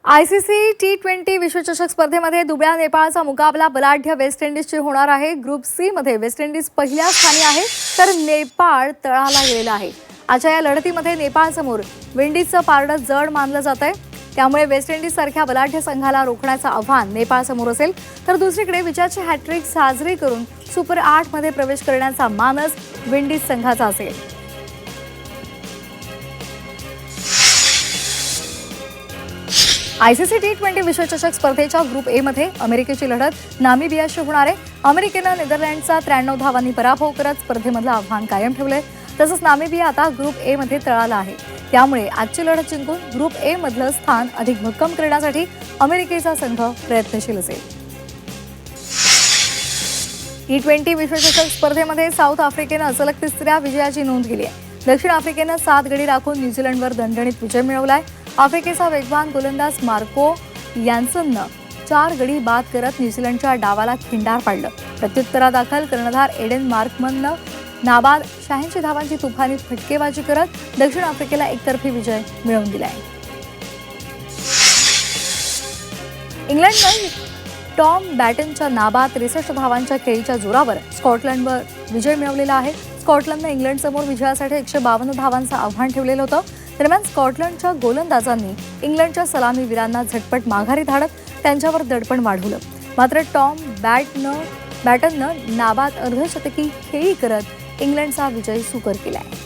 ICC T20 विश्वचषक स्पर्धेमध्ये दुबळ्या नेपाळचा मुकाबला बलाढ्य वेस्ट इंडिजशी होणार आहे। ग्रुप सी मध्ये वेस्ट इंडिज पहिल्या स्थानी आहे तर नेपाळ तळाला गेलेला आहे। आजच्या या लढतीमध्ये नेपाळसमोर विंडीजचं पारडं जड मानलं जातंय। त्यामुळे वेस्ट इंडिज सारख्या बलाढ्य संघाला रोखण्याचं आव्हान नेपाळसमोर असेल तर दुसरीकडे विजयाची हॅट्रिक साजरी करून सुपर 8 मध्ये प्रवेश करण्याचा मानस विंडीज संघाचा असेल। आयसीसी T20 विश्वचषक स्पर्धेच्या ग्रुप ए मध्ये अमेरिकेची लढत नामिबियाशी होणार आहे। अमेरिकेनं नेदरलँडचा 93 धावांनी पराभव करत स्पर्धेमधलं आव्हान कायम ठेवलंय। तसंच नामिबिया आता ग्रुप ए मध्ये तळाला आहे। त्यामुळे आजची लढत जिंकून ग्रुप ए मधलं स्थान अधिक भक्कम करण्यासाठी अमेरिकेचा संघ प्रयत्नशील असेल। T20 विश्वचषक स्पर्धेमध्ये साऊथ आफ्रिकेनं सलग तिसऱ्या विजयाची नोंद केली आहे। दक्षिण आफ्रिकेनं 7 गडी राखून न्यूझीलंडवर दणदणीत विजय मिळवलाय। आफ्रिकेचा वेगवान गोलंदाज मार्को यान्सननं 4 गडी बाद करत न्यूझीलंडच्या डावाला खिंडार पाडलं। प्रत्युत्तरादाखल कर्णधार एडेन मार्कमननं नाबाद 86 धावांची तुफानी फटकेबाजी करत दक्षिण आफ्रिकेला एकतर्फी विजय मिळवून दिलाय। इंग्लंडनं टॉम बॅटनच्या नाबाद 63 धावांच्या खेळीच्या जोरावर स्कॉटलंडवर विजय मिळवलेला आहे। स्कॉटलंडनं इंग्लंडसमोर विजयासाठी 152 धावांचं आव्हान ठेवलेलं होतं। दरम्यान स्कॉटलंडच्या गोलंदाजांनी इंग्लंडच्या सलामीवीरांना झटपट माघारी धाडत त्यांच्यावर दडपण वाढवलं। मात्र टॉम बॅटननं नाबाद अर्धशतकी खेळी करत इंग्लंडचा विजय सुकर केलाय।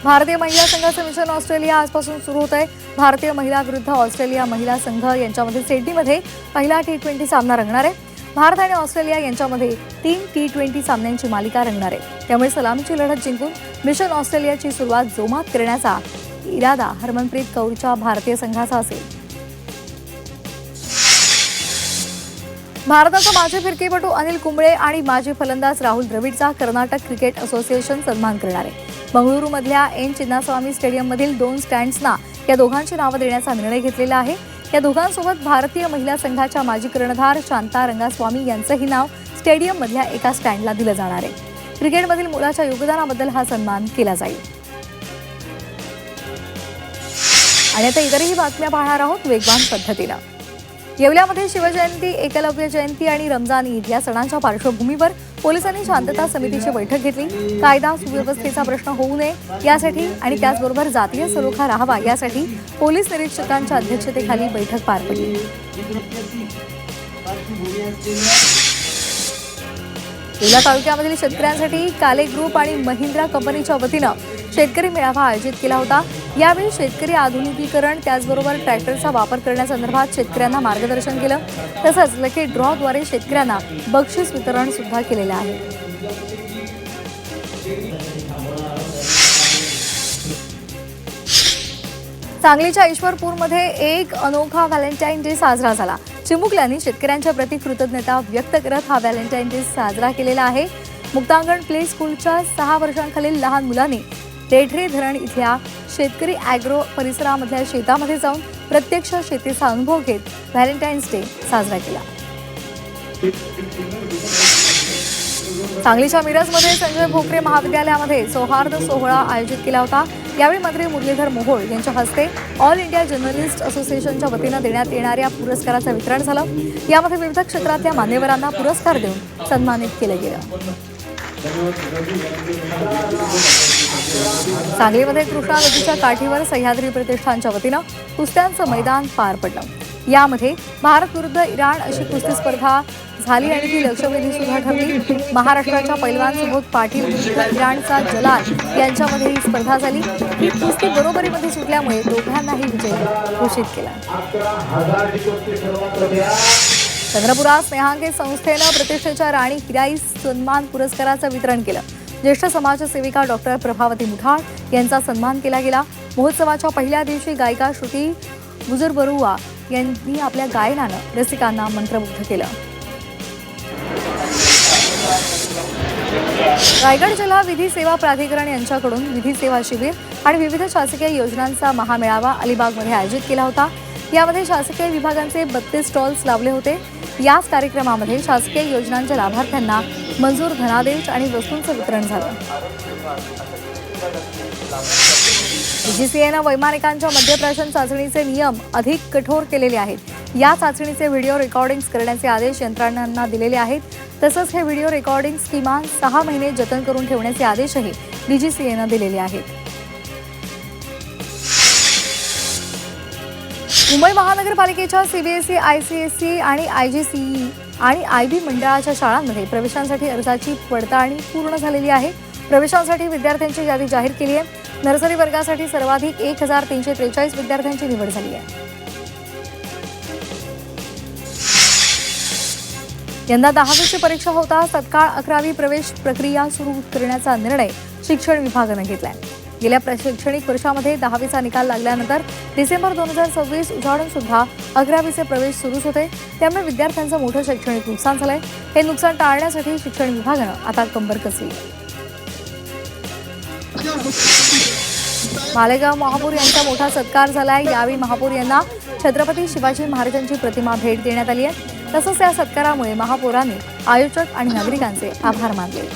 भारतीय महिला संघाचं मिशन ऑस्ट्रेलिया आजपासून सुरू होत आहे। भारतीय महिला विरुद्ध ऑस्ट्रेलिया महिला संघ यांच्यामध्ये सिडनीमध्ये पहिला T20 सामना रंगणार आहे। भारत आणि ऑस्ट्रेलिया यांच्यामध्ये 3 T20 सामन्यांची मालिका रंगणार आहे। त्यामुळे सलामीची लढत जिंकून मिशन ऑस्ट्रेलियाची सुरुवात जोमात करण्याचा इरादा हरमनप्रीत कौरच्या भारतीय संघाचा असेल। भारताचा माजी फिरकीपटू अनिल कुंबळे आणि माजी फलंदाज राहुल द्रविडचा कर्नाटक क्रिकेट असोसिएशन सन्मान करणार आहे। बंगळुरूमधल्या एन चिन्नास्वामी स्टेडियममधील 2 स्टँड्सना या दोघांची नावं देण्याचा निर्णय घेतलेला आहे। या दोघांसोबत भारतीय महिला संघाच्या माजी कर्णधार शांता रंगास्वामी यांचंही नाव स्टेडियममधल्या एका स्टँडला दिलं जाणार आहे। क्रिकेटमधील मुलाच्या योगदानाबद्दल हा सन्मान केला जाईल। आणि आता इतरही बातम्या पाहणार आहोत वेगवान पद्धतीनं। येवल्यामध्ये शिवजयंती, एकलव्य जयंती आणि रमजान ईद या सणांच्या पार्श्वभूमीवर पोलिसांनी शांतता समितीची बैठक घेतली। कायदा सुव्यवस्थेचा प्रश्न होऊ नये यासाठी आणि त्याचबरोबर जातीय सलोखा राहावा यासाठी पोलीस निरीक्षकांच्या अध्यक्षतेखाली बैठक पार पडली। येवला तालुक्यामधील शेतकऱ्यांसाठी काले ग्रुप आणि महिंद्रा कंपनीच्या वतीनं शेतकरी मेळावा आयोजित केला होता। यावेळी शेतकरी आधुनिकीकरण त्याचबरोबर ट्रॅक्टरचा वापर करण्यासंदर्भात शेतकऱ्यांना मार्गदर्शन केलं। तसंच लकी ड्रॉद्वारे शेतकऱ्यांना बक्षीस वितरण सुद्धा केलेलं आहे। सांगलीच्या ईश्वरपूरमध्ये एक अनोखा व्हॅलेंटाईन डे साजरा झाला। चिमुकल्यांनी शेतकऱ्यांच्या प्रति कृतज्ञता व्यक्त करत हा व्हॅलेंटाईन डे साजरा केलेला आहे। मुक्तांगण प्ले स्कूलच्या 6 वर्षांखालील लहान मुलांनी रेढरे धरण इथल्या शेतकरी ॲग्रो परिसरामधल्या शेतामध्ये जाऊन प्रत्यक्ष शेतीचा अनुभव घेत व्हॅलेंटाईन्स डे साजरा केला। सांगलीच्या मिरजमध्ये संजय भोकरे महाविद्यालयामध्ये सौहार्द सोहळा आयोजित केला होता। यावेळी मंत्री मुरलीधर मोहोळ यांच्या हस्ते ऑल इंडिया जर्नलिस्ट असोसिएशनच्या वतीनं देण्यात येणाऱ्या पुरस्काराचं वितरण झालं। यामध्ये विविध क्षेत्रातल्या मान्यवरांना पुरस्कार देऊन सन्मानित केलं गेलं। सांगलीमध्ये कृष्णा नदीच्या काठीवर सह्याद्री प्रतिष्ठानच्या वतीनं कुस्त्यांचं मैदान पार पडलं। यामध्ये भारत विरुद्ध इराण अशी कुस्ती स्पर्धा झाली आणि ती लक्षवेधी सुद्धा ठरली। महाराष्ट्राच्या पैलवान सुबोध पाटील विरुद्ध इराणचा जलाल यांच्यामध्ये ही स्पर्धा झाली। ही कुस्ती बरोबरीमध्ये सुटल्यामुळे दोघांनाही विजय घोषित केला। चंद्रपुरात स्नेहांकित संस्थेनं प्रतिष्ठेच्या राणी हिराई सन्मान पुरस्काराचं वितरण केलं। ज्येष्ठ समाजसेविका डॉक्टर प्रभावती मुठाळ यांचा सन्मान केला गेला। महोत्सवाच्या पहिल्या दिवशी गायिका श्रुती गुजरबरुआ यांनी आपल्या गायनानं रसिकांना मंत्रमुग्ध केलं। रायगड जिल्हा विधी सेवा प्राधिकरण यांच्याकडून विधी सेवा शिबिर आणि विविध शासकीय योजनांचा महामेळावा अलिबागमध्ये आयोजित केला होता। यामध्ये शासकीय विभागांचे 32 स्टॉल्स लावले होते। याच कार्यक्रमामध्ये शासकीय योजनांच्या लाभार्थ्यांना मंजूर धनादेश आणि वस्तूंचं वितरण झालं। DGCAनं वैमानिकांच्या मद्यप्राशन चाचणीचे नियम अधिक कठोर केलेले आहेत। या चाचणीचे व्हिडिओ रेकॉर्डिंग्स करण्याचे आदेश यंत्रणांना दिलेले आहेत। तसंच हे व्हिडिओ रेकॉर्डिंग्स किमान 6 महिने जतन करून ठेवण्याचे आदेशही DGCAनं दिलेले आहेत। मुंबई महानगरपालिकेच्या CBSE, ICSE आणि IGCE आणि IB मंडळाच्या शाळांमध्ये प्रवेशांसाठी अर्जाची पडताळणी पूर्ण झालेली आहे। प्रवेशांसाठी विद्यार्थ्यांची यादी जाहीर केली आहे। नर्सरी वर्गासाठी सर्वाधिक 1343 विद्यार्थ्यांची निवड झाली आहे। यंदा 10वीची परीक्षा होता तत्काळ 11वी प्रवेश प्रक्रिया सुरू करण्याचा निर्णय शिक्षण विभागाने घेतलाय। गेल्या शैक्षणिक वर्षामध्ये 10वीचा निकाल लागल्यानंतर डिसेंबर 2026 उजाडून सुद्धा 11वीचे प्रवेश सुरूच होते। त्यामुळे विद्यार्थ्यांचं मोठं शैक्षणिक नुकसान झालंय। हे नुकसान टाळण्यासाठी शिक्षण विभागानं आता कंबर कसली। मालेगाव महापौर यांचा मोठा सत्कार झालाय। यावेळी महापौर यांना छत्रपती शिवाजी महाराजांची प्रतिमा भेट देण्यात आली आहे। तसंच या सत्कारामुळे महापौरांनी आयोजक आणि नागरिकांचे आभार मानले।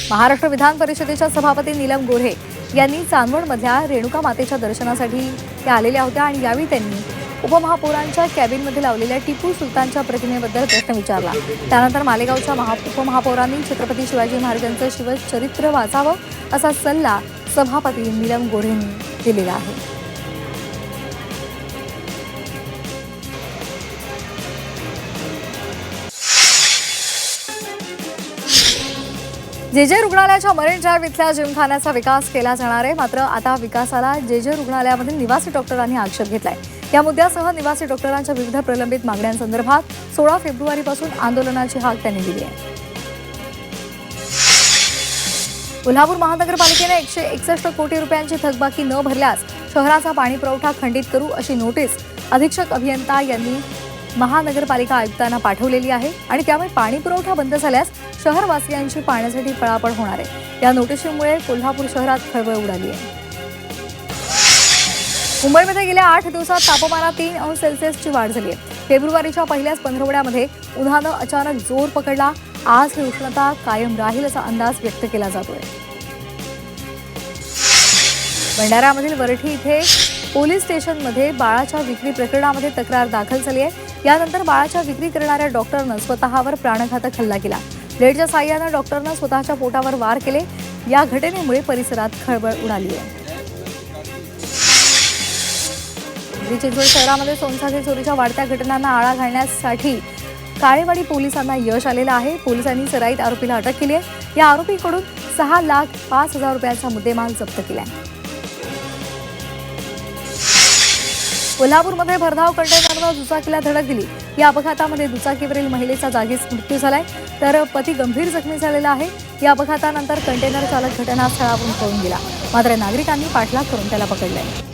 महाराष्ट्र विधान परिषदेच्या सभापती नीलम गोऱ्हे यांनी चांदवडमधल्या रेणुका मातेच्या दर्शनासाठी त्या आलेल्या होत्या आणि यावेळी त्यांनी उपमहापौरांच्या कॅबिनमध्ये लावलेल्या टिपू सुलतानच्या प्रतिमेबद्दल प्रश्न विचारला। त्यानंतर मालेगावच्या उपमहापौरांनी छत्रपती शिवाजी महाराजांचं शिवचरित्र वाचावं असा सल्ला सभापती नीलम गोऱ्हेंनी दिलेला आहे। जे रुग्णालयाच्या मरीन ड्राईव्ह इथल्या जिमखान्याचा विकास केला जाणार आहे। मात्र आता विकासाला जे रुग्णालयामधील निवासी डॉक्टरांनी आक्षेप घेतलाय। या मुद्द्यासह निवासी डॉक्टरांच्या विविध प्रलंबित मागण्यांसंदर्भात 16 फेब्रुवारीपासून आंदोलनाची हाक त्यांनी दिली आहे। कोल्हापूर महानगरपालिकेने 161 कोटी रुपयांची थकबाकी न भरल्यास शहराचा पाणी पुरवठा खंडित करू अशी नोटीस अधीक्षक अभियंता यांनी महानगरपालिका आयुक्तांना पाठवलेली आहे आणि त्यामुळे पाणी पुरवठा बंद झाल्यास शहरवासियांची पाण्यासाठी पळापळ होणार आहे। या नोटीशीमुळे कोल्हापूर शहरात खळबळ उडाली आहे। मुंबईमध्ये गेल्या 8 दिवसात तापमानात 3 अंश सेल्सिअसची वाढ झाली आहे। फेब्रुवारीच्या पहिल्याच पंधरवड्यामध्ये उन्हानं अचानक जोर पकडला। आज ही उष्णता कायम राहील असा अंदाज व्यक्त केला जातोय। भंडाऱ्यामधील वरठी इथे पोलीस स्टेशनमध्ये बाळाच्या विक्री प्रकरणामध्ये तक्रार दाखल झाली आहे। यानंतर बाळाच्या विक्री करणाऱ्या डॉक्टरनं स्वतःवर प्राणघातक हल्ला केला। ब्लेडच्या साहाय्यानं डॉक्टरनं स्वतःच्या पोटावर वार केले। या घटनेमुळे परिसरात खळबळ उडाली आहे। चिंचवड शहरामध्ये सोनसाखळी चोरीच्या वाढत्या घटनांना आळा घालण्यासाठी काळेवाडी पोलिसांना यश आलेलं आहे। पोलिसांनी सराईत आरोपीला अटक केली आहे। या आरोपीकडून 6,05,000 रुपयांचा मुद्देमाल जप्त केला आहे। कोल्हापूरमध्ये भरधाव कंटेनरनं दुचाकीला धडक दिली। या अपघातामध्ये दुचाकीवरील महिलेचा जागीच मृत्यू झालाय तर पती गंभीर जखमी झालेला आहे। या अपघातानंतर कंटेनर चालक घटनास्थळावरून पळून गेला। मात्र नागरिकांनी पाठलाग करून त्याला पकडलंय।